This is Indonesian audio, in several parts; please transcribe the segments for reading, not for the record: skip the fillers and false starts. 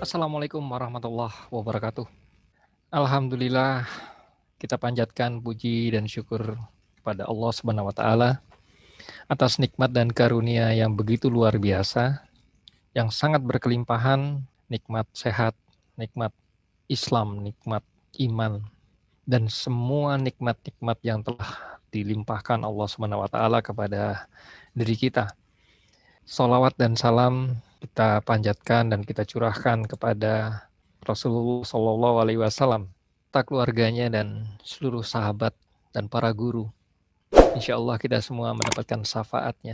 Assalamualaikum warahmatullahi wabarakatuh. Alhamdulillah, kita panjatkan puji dan syukur kepada Allah Subhanahu wa taala atas nikmat dan karunia yang begitu luar biasa, yang sangat berkelimpahan, nikmat sehat, nikmat Islam, nikmat iman, dan semua nikmat-nikmat yang telah dilimpahkan Allah Subhanahu wa taala kepada diri kita. Salawat dan salam kita panjatkan dan kita curahkan kepada Rasulullah Shallallahu Alaihi Wasallam, tak keluarganya dan seluruh sahabat dan para guru. Insya Allah kita semua mendapatkan syafaatnya.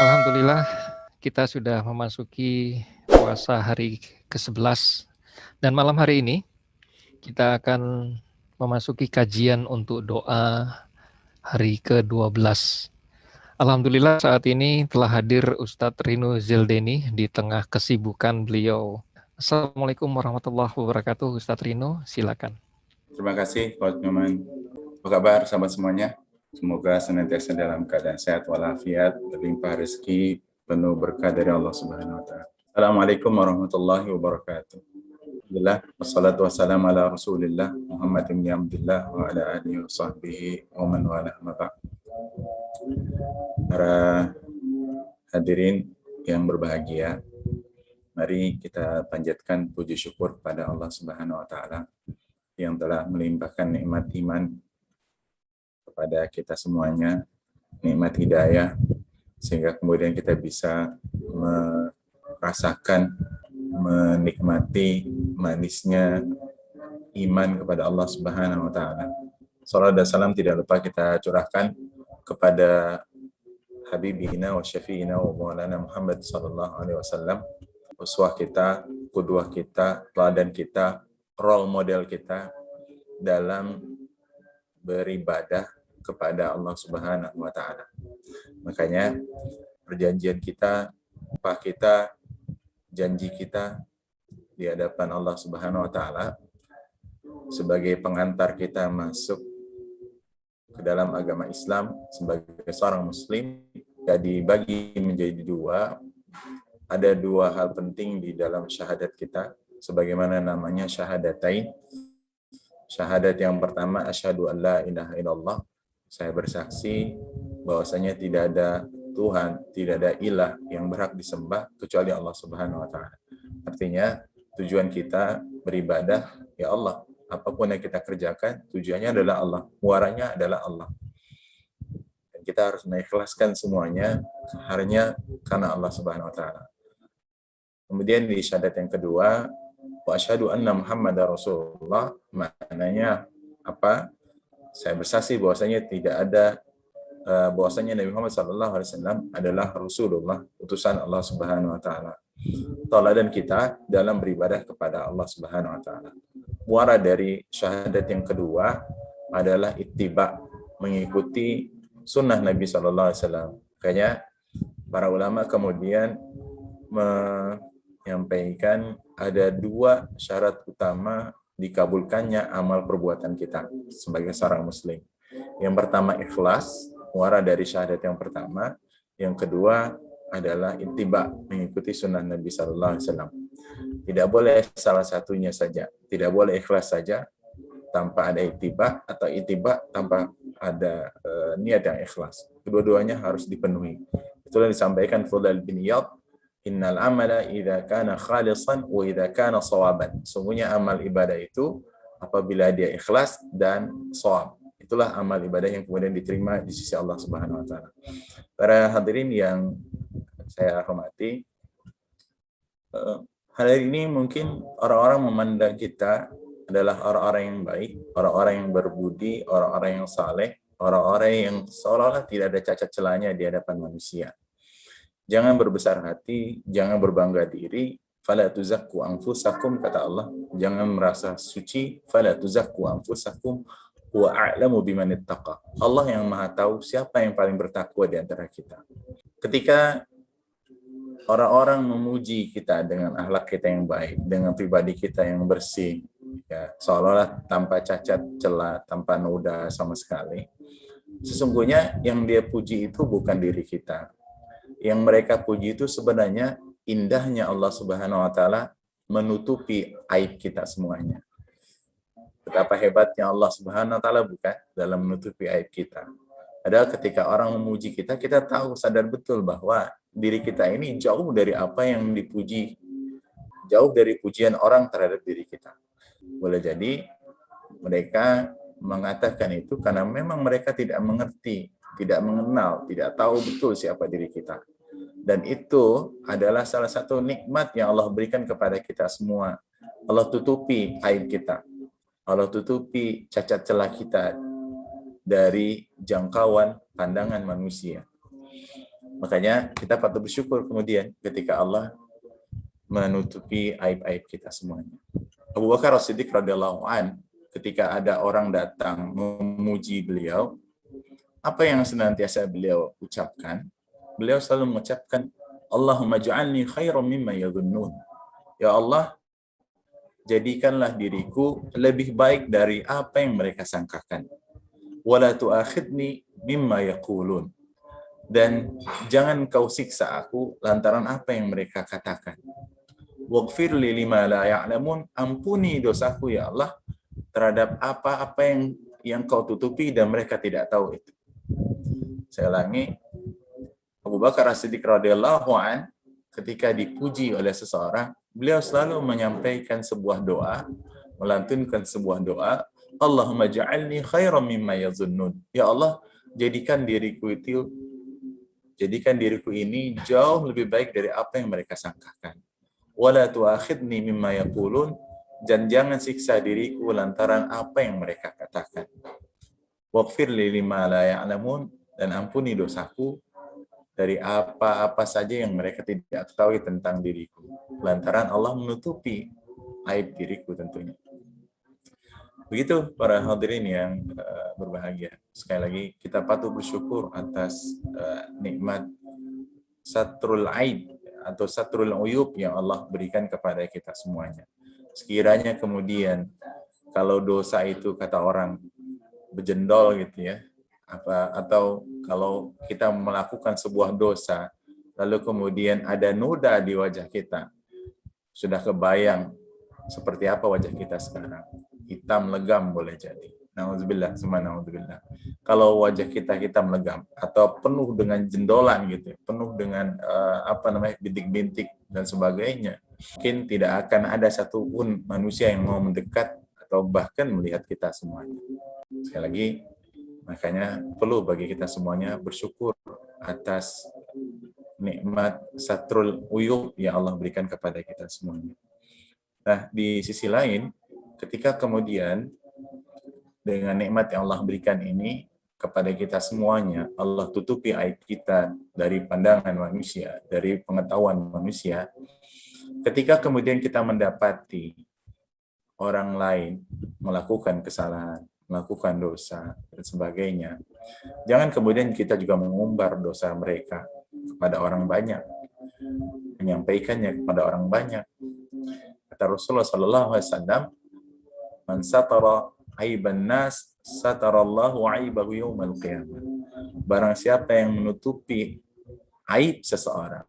Alhamdulillah kita sudah memasuki puasa hari ke-11 dan malam hari ini kita akan memasuki kajian untuk doa hari ke-12. Alhamdulillah saat ini telah hadir Ustadz Rino Zildeni di tengah kesibukan beliau. Assalamualaikum warahmatullahi wabarakatuh, Ustadz Rino, silakan. Terima kasih, Pak Nyoman. Apa kabar sahabat semuanya? Semoga senantiasa dalam keadaan sehat walafiat, berlimpah rezeki, penuh berkah dari Allah Subhanahu wa taala. Assalamualaikum warahmatullahi wabarakatuh. Alhamdulillah, wassalatu wassalamu ala Rasulillah Muhammad bin Abdullah wa ala alihi wa sahbihi wa man wala ma ba'd. Para hadirin yang berbahagia, mari kita panjatkan puji syukur pada Allah Subhanahu wa taala yang telah melimpahkan nikmat iman kepada kita semuanya, nikmat hidayah, sehingga kemudian kita bisa merasakan, menikmati manisnya iman kepada Allah Subhanahu wa taala. Salawat dan salam tidak lupa kita curahkan kepada Habibina wa Syafi'ina wa Maulana Muhammad sallallahu alaihi wasallam, uswah kita, qudwah kita, teladan kita, role model kita dalam beribadah kepada Allah Subhanahu wa taala. Makanya perjanjian kita, upah kita, janji kita di hadapan Allah Subhanahu wa taala sebagai pengantar kita masuk ke dalam agama Islam sebagai seorang muslim ya dibagi menjadi dua. Ada dua hal penting di dalam syahadat kita sebagaimana namanya syahadatain. Syahadat yang pertama, asyhadu an la ilaha illallah, saya bersaksi bahwasanya tidak ada Tuhan, tidak ada ilah yang berhak disembah kecuali Allah Subhanahu wa taala. Artinya tujuan kita beribadah ya Allah. Apapun yang kita kerjakan, tujuannya adalah Allah, muaranya adalah Allah. Dan kita harus mengikhlaskan semuanya hanya karena Allah Subhanahu wa taala. Kemudian di syahadat yang kedua, wa asyhadu anna Muhammadar Rasulullah, maknanya apa? Saya bersaksi bahwasanya tidak ada bahwasanya Nabi Muhammad SAW adalah Rasulullah, utusan Allah Subhanahu wa taala. Teladan kita dalam beribadah kepada Allah Subhanahu wa taala. Muara dari syahadat yang kedua adalah ittiba, mengikuti sunnah Nabi SAW. Makanya para ulama kemudian menyampaikan ada dua syarat utama dikabulkannya amal perbuatan kita sebagai seorang muslim. Yang pertama ikhlas, muara dari syahadat yang pertama. Yang kedua adalah ittiba, mengikuti sunnah Nabi SAW. Tidak boleh salah satunya saja. Tidak boleh ikhlas saja tanpa ada ittiba, atau ittiba tanpa ada niat yang ikhlas. Kedua-duanya harus dipenuhi. Itulah disampaikan Fudail bin Iyad, innal amala idza kana khalisan wa idza kana shawaban. Sungguhnya amal ibadah itu apabila dia ikhlas dan shawab. Itulah amal ibadah yang kemudian diterima di sisi Allah Subhanahu wa taala. Para hadirin yang saya hormati, hari ini mungkin orang-orang memandang kita adalah orang-orang yang baik, orang-orang yang berbudi, orang-orang yang saleh, orang-orang yang seolah-olah tidak ada cacat celahnya di hadapan manusia. Jangan berbesar hati, jangan berbangga diri. Fala tuzakku anfusakum, kata Allah. Jangan merasa suci. Fala tuzakku anfusakum wa a'lamu biman ittaqa. Allah yang Maha tahu siapa yang paling bertakwa di antara kita. Ketika orang-orang memuji kita dengan akhlak kita yang baik, dengan pribadi kita yang bersih, ya, seolah-olah tanpa cacat celah, tanpa noda sama sekali. Sesungguhnya yang dia puji itu bukan diri kita. Yang mereka puji itu sebenarnya indahnya Allah Subhanahu wa taala menutupi aib kita semuanya. Betapa hebatnya Allah Subhanahu wa taala bukan dalam menutupi aib kita. Padahal ketika orang memuji kita, kita tahu sadar betul bahwa diri kita ini jauh dari apa yang dipuji, jauh dari pujian orang terhadap diri kita. Boleh jadi mereka mengatakan itu karena memang mereka tidak mengerti, tidak mengenal, tidak tahu betul siapa diri kita. Dan itu adalah salah satu nikmat yang Allah berikan kepada kita semua. Allah tutupi aib kita. Allah tutupi cacat celah kita dari jangkauan pandangan manusia. Makanya kita patut bersyukur kemudian ketika Allah menutupi aib-aib kita semuanya. Abu Bakar As-Siddiq radhiyallahu an, ketika ada orang datang memuji beliau, apa yang senantiasa beliau ucapkan? Beliau selalu mengucapkan, Allahumma ja'alni khairan mimma yadhunnun. Ya Allah, jadikanlah diriku lebih baik dari apa yang mereka sangkakan. Wala tu'akhidni mimma yaqulun. Dan jangan kau siksa aku lantaran apa yang mereka katakan. Waghfirli lima la ya'lamun. Ampuni dosaku ya Allah terhadap apa-apa yang kau tutupi dan mereka tidak tahu itu. Saya ulangi, Abu Bakar As-Siddiq radhiyallahu an, ketika dipuji oleh seseorang, beliau selalu menyampaikan sebuah doa, melantunkan sebuah doa, Allahumma ja'alni khairan mimma yazunnun. Ya Allah, jadikan diriku ini jauh lebih baik dari apa yang mereka sangkakan. Wala tu'akhidni mimma yaqulun, dan jangan siksa diriku lantaran apa yang mereka katakan. Waghfirli lima la ya'lamun, dan ampuni dosaku dari apa-apa saja yang mereka tidak ketahui tentang diriku. Lantaran Allah menutupi aib diriku tentunya. Begitu para hadirin yang berbahagia. Sekali lagi kita patut bersyukur atas nikmat satrul aib atau satrul uyub yang Allah berikan kepada kita semuanya. Sekiranya kemudian kalau dosa itu kata orang bejendol gitu ya, atau kalau kita melakukan sebuah dosa lalu kemudian ada noda di wajah kita, sudah kebayang seperti apa wajah kita sekarang, hitam legam boleh jadi. Nauzubillah, subhanallah. Kalau wajah kita hitam legam atau penuh dengan jendolan gitu, penuh dengan bintik-bintik dan sebagainya, mungkin tidak akan ada satupun manusia yang mau mendekat atau bahkan melihat kita semuanya. Sekali lagi, makanya perlu bagi kita semuanya bersyukur atas nikmat satrul uyub yang Allah berikan kepada kita semuanya. Nah, di sisi lain, ketika kemudian dengan nikmat yang Allah berikan ini kepada kita semuanya, Allah tutupi aib kita dari pandangan manusia, dari pengetahuan manusia. Ketika kemudian kita mendapati orang lain melakukan kesalahan, melakukan dosa, dan sebagainya, jangan kemudian kita juga mengumbar dosa mereka kepada orang banyak, menyampaikannya kepada orang banyak. Kata Rasulullah SAW, man satara aiban nas, satarallahu aibahu yaumal qiyamah. Barang siapa yang menutupi aib seseorang,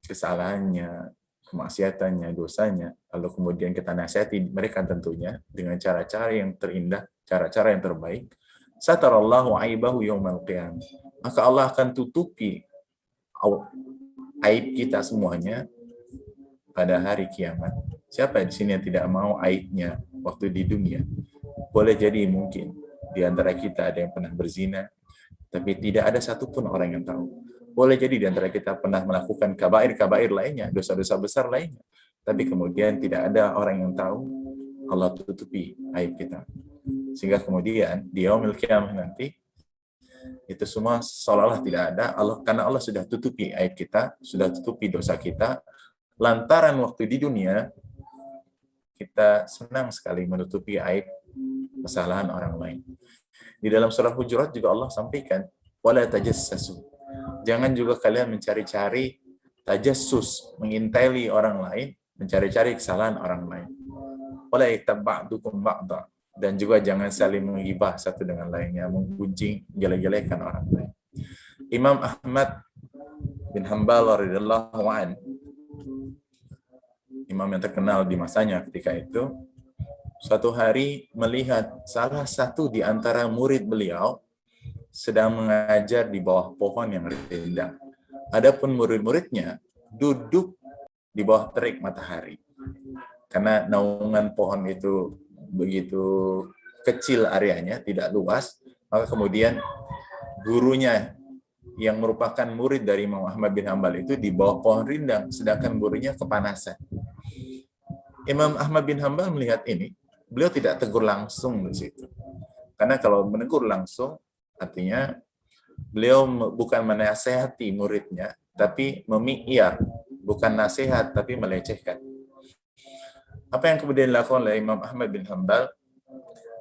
kesalahannya, kemaksiatannya, dosanya, lalu kemudian kita nasihati mereka tentunya dengan cara-cara yang terindah, cara-cara yang terbaik, satarallahu aibahu yaumal qiyamah. Maka Allah akan tutupi aib kita semuanya pada hari kiamat. Siapa di sini yang tidak mau aibnya waktu di dunia? Boleh jadi mungkin di antara kita ada yang pernah berzina, tapi tidak ada satupun orang yang tahu. Boleh jadi di antara kita pernah melakukan kabair-kabair lainnya, dosa-dosa besar lainnya, tapi kemudian tidak ada orang yang tahu. Allah tutupi aib kita. Sehingga kemudian di yaumil qiyamah nanti, itu semua seolah-olah tidak ada, karena Allah sudah tutupi aib kita, sudah tutupi dosa kita. Lantaran waktu di dunia, kita senang sekali menutupi aib kesalahan orang lain. Di dalam surah Hujurat juga Allah sampaikan, wala tajassasu. Jangan juga kalian mencari-cari tajassus, menginteli orang lain, mencari-cari kesalahan orang lain. Wala yaghtab ba'dukum ba'da. Dan juga jangan saling menghibah satu dengan lainnya, menggunjing, jelek-jelekan orang lain. Imam Ahmad bin Hanbal radhiyallahu anhu imam yang terkenal di masanya ketika itu, suatu hari melihat salah satu di antara murid beliau sedang mengajar di bawah pohon yang rindang. Adapun murid-muridnya duduk di bawah terik matahari. Karena naungan pohon itu begitu kecil areanya, tidak luas, maka kemudian gurunya yang merupakan murid dari Imam Ahmad bin Hambal itu di bawah pohon rindang, sedangkan gurunya kepanasan. Imam Ahmad bin Hambal melihat ini, beliau tidak tegur langsung di situ. Karena kalau menegur langsung, artinya beliau bukan menasehati muridnya, tapi memi'yar, bukan nasihat, tapi melecehkan. Apa yang kemudian dilakukan oleh Imam Ahmad bin Hambal,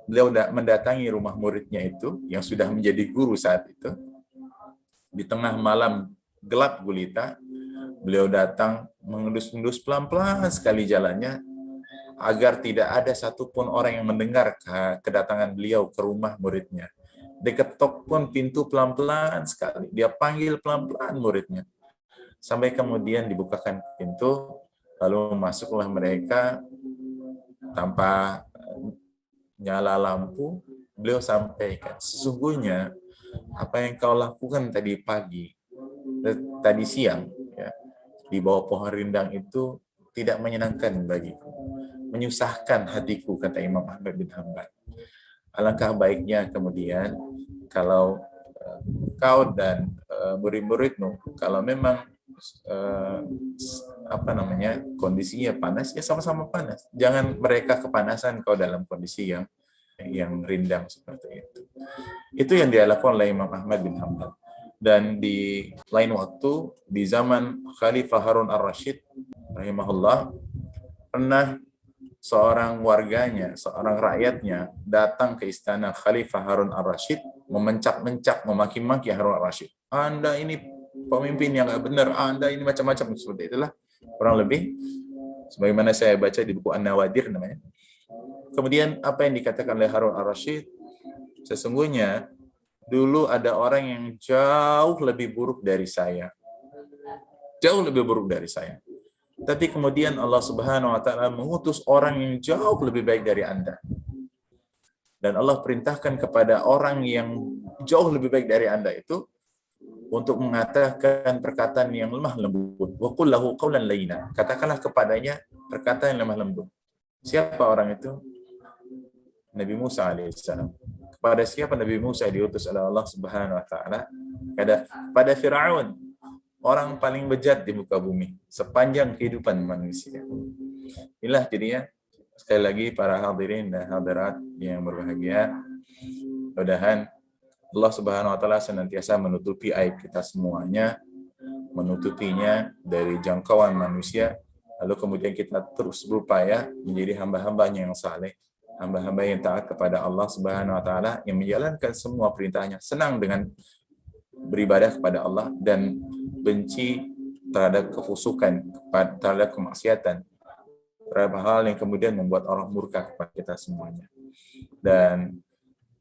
beliau mendatangi rumah muridnya itu, yang sudah menjadi guru saat itu, di tengah malam gelap gulita, beliau datang mengendus-endus pelan-pelan sekali jalannya, agar tidak ada satupun orang yang mendengar kedatangan beliau ke rumah muridnya. Diketok pun pintu pelan-pelan sekali. Dia panggil pelan-pelan muridnya. Sampai kemudian dibukakan pintu, lalu masuklah mereka tanpa nyala lampu. Beliau sampaikan, sesungguhnya apa yang kau lakukan tadi pagi, tadi siang, ya, di bawah pohon rindang itu tidak menyenangkan bagiku. Menyusahkan hatiku, kata Imam Ahmad bin Hambal. Alangkah baiknya kemudian kalau kau dan murid-muridmu, kalau memang kondisinya panas, ya sama-sama panas. Jangan mereka kepanasan kau dalam kondisi yang rindang seperti itu. Itu yang dilakukan oleh Imam Ahmad bin Hambal. Dan di lain waktu, di zaman Khalifah Harun ar-Rasyid rahimahullah, pernah seorang warganya, seorang rakyatnya datang ke istana Khalifah Harun ar-Rasyid, memencak-mencak, memaki-maki Harun ar-Rasyid. Anda ini pemimpin yang nggak benar, Anda ini macam-macam, seperti itulah kurang lebih, sebagaimana saya baca di buku An-Nawadir namanya. Kemudian apa yang dikatakan oleh Harun ar-Rasyid, sesungguhnya dulu ada orang yang jauh lebih buruk dari saya. Jauh lebih buruk dari saya. Tapi kemudian Allah Subhanahu wa taala mengutus orang yang jauh lebih baik dari Anda. Dan Allah perintahkan kepada orang yang jauh lebih baik dari Anda itu untuk mengatakan perkataan yang lemah lembut. Wa qul lahu qawlan layyina. Katakanlah kepadanya perkataan yang lemah lembut. Siapa orang itu? Nabi Musa alaihissalam. Kepada siapa Nabi Musa diutus oleh Allah Subhanahu wa taala? Pada Firaun, orang paling bejat di muka bumi sepanjang kehidupan manusia. Inilah jadinya, sekali lagi para hadirin dan hadirat yang berbahagia, mudah-mudahan Allah Subhanahu wa taala senantiasa menutupi aib kita semuanya, menutupinya dari jangkauan manusia, lalu kemudian kita terus berupaya menjadi hamba-hambanya yang saleh, hamba-hamba yang taat kepada Allah Subhanahu wa taala, yang menjalankan semua perintahnya, senang dengan beribadah kepada Allah dan benci terhadap kefusukan, terhadap kemaksiatan, terhadap hal yang kemudian membuat orang murka kepada kita semuanya. Dan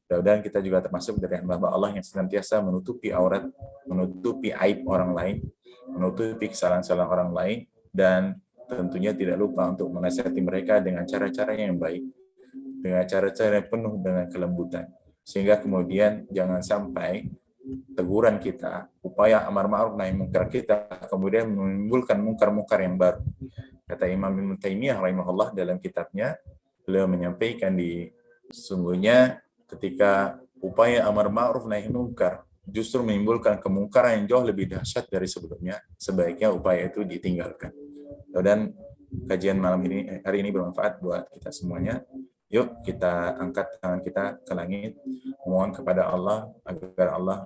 mudah-mudahan kita juga termasuk dari hamba Allah yang senantiasa menutupi aurat, menutupi aib orang lain, menutupi kesalahan-kesalahan orang lain, dan tentunya tidak lupa untuk menasihati mereka dengan cara-cara yang baik, dengan cara-cara yang penuh dengan kelembutan, sehingga kemudian jangan sampai teguran kita, upaya amar ma'ruf nahi munkar kita kemudian menimbulkan mungkar-mungkar yang baru. Kata Imam Ibnu Taimiyah rahimahullah dalam kitabnya, beliau menyampaikan sungguhnya ketika upaya amar ma'ruf nahi munkar justru menimbulkan kemungkaran yang jauh lebih dahsyat dari sebelumnya, sebaiknya upaya itu ditinggalkan. Dan kajian malam ini, hari ini bermanfaat buat kita semuanya. Yuk kita angkat tangan kita ke langit, mohon kepada Allah agar Allah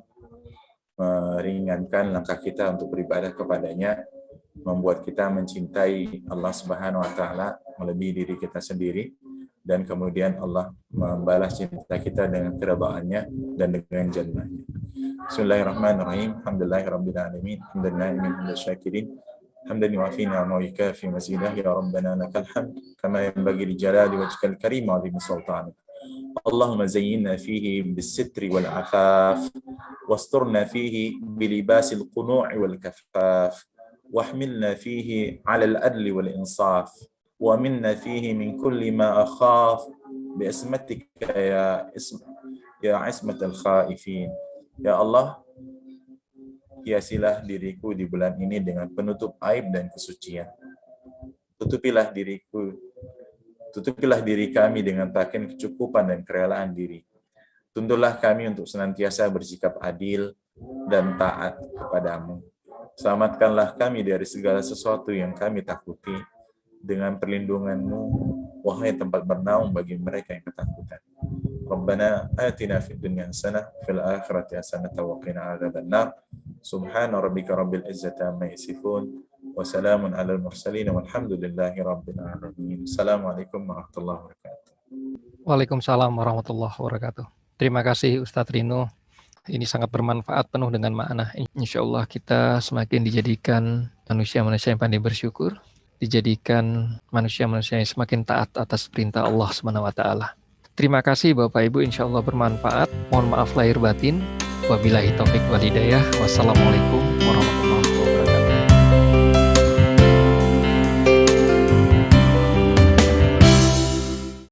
meringankan langkah kita untuk beribadah kepadanya, membuat kita mencintai Allah Subhanahu wa taala melebihi diri kita sendiri, dan kemudian Allah membalas cinta kita dengan keridhaannya dan dengan jannahnya. Bismillahirrahmanirrahim. Alhamdulillahirabbil alamin. Hamdan syakirin. Hamdan yu'afina wa yukafi mazidah. Ya Rabbana lakal hamd kama yanbaghi li jalali wajhikal karim wa 'azimi sultanik. اللهم زينا فيه بالستر والعفاف واسترنا فيه بلباس القنوع والكفاف واحملنا فيه على العدل والإنصاف ومنا فيه من كل ما أخاف باسمتك يا عصمة الخائفين. Ya Allah, hiasilah diriku di bulan ini dengan penutup aib dan kesucian. Tutupilah diri kami dengan pakaian kecukupan dan kerelaan diri. Tuntunlah kami untuk senantiasa bersikap adil dan taat kepadamu. Selamatkanlah kami dari segala sesuatu yang kami takuti dengan perlindungan-Mu, wahai tempat bernaung bagi mereka yang ketakutan. Rabbana atina fid dunya hasanah fil akhirati hasanah wa qina adzabannar. Subhana rabbika rabbil izzati amma yasifun wa salamun alal mursalin walhamdulillahi rabbil alamin. Assalamualaikum warahmatullahi wabarakatuh. Waalaikumsalam warahmatullahi wabarakatuh. Terima kasih Ustadz Rino. Ini sangat bermanfaat, penuh dengan makna. Insya Allah kita semakin dijadikan manusia-manusia yang pandai bersyukur, dijadikan manusia-manusia yang semakin taat atas perintah Allah SWT. Terima kasih Bapak Ibu, insya Allah bermanfaat. Mohon maaf lahir batin. Wabillahi taufik wal hidayah. Wassalamualaikum warahmatullahi wabarakatuh.